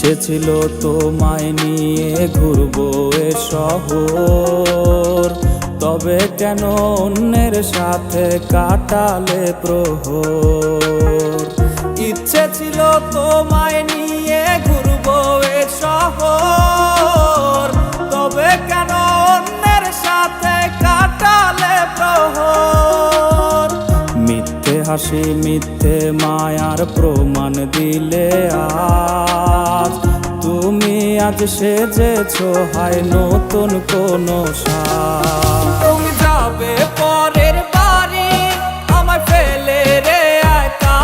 ইচ্ছে ছিল তোমায় নিয়ে ঘুরবো এ শহর, তবে কেন অন্যের সাথে কাটালে প্রহর। ইচ্ছে ছিল তোমায় নিয়ে ঘুরবো এ শহর, তবে কেন অন্যের সাথে কাটালে প্রহর। মিথ্যে হাসি মিথ্যে মায়ার প্রমাণ দিলে আজ, তুমি আজ সেজেছো হায় নতুন কোনো সাজ। তুমি যাবে পরের বাড়ি আমায় ফেলে রে একা,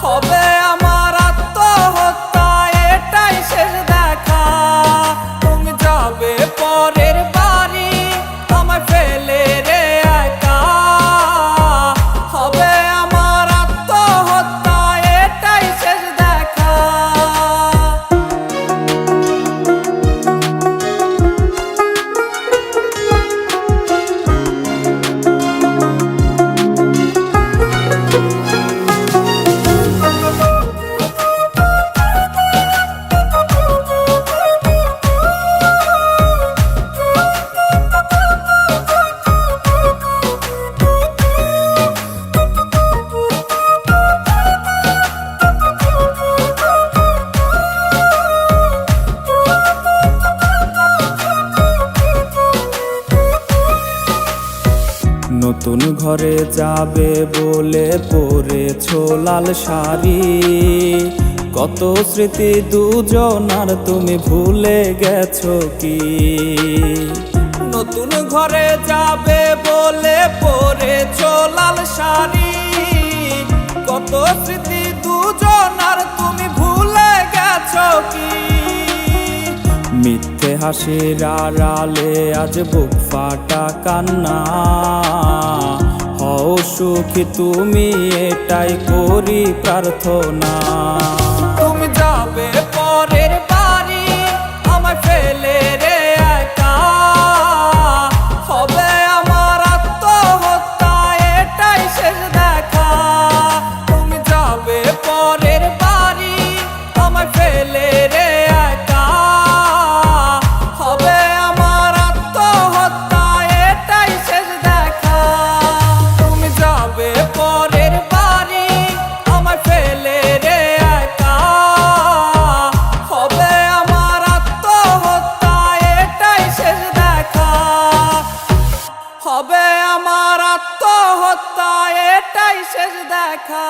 হবে আমার আত্মহত্যা এটাই শেষ দেখা। তুমি যাবে পরের বাড়ি আমায় ফেলে রে একা, হবে আমার আত্মহত্যা এটাই শেষ দেখা। নতুন ঘরে যাবে বলে পরেছো লাল শাড়ি, কত স্মৃতি দুজনার তুমি ভুলে গেছো কি? নতুন ঘরে যাবে বলে পরেছো লাল শাড়ি, কত স্মৃতি দুজনার তুমি ভুলে গেছো কি? মিথ্যে হাসির আড়ালে আজ বুক ফাটা কান্না, হও সুখী তুমি এটাই করি প্রার্থনা। তুমি যাবে পরের বাড়ি আমায় ফেলে রে একা, হবে আমার আত্মহত্যা এটাই শেষ দেখা। তুমি যাবে পরের বাড়ি আমায় ফেলে রে একা, হবে আমার আত্মহত্যা এটাই শেষ দেখা। তুমি যাবে পরের বাড়ি আমায় ফেলে রে একা, হবে আমার আত্মহত্যা এটাই শেষ দেখা। হবে আমার আত্মহত্যা এটাই শেষ দেখা।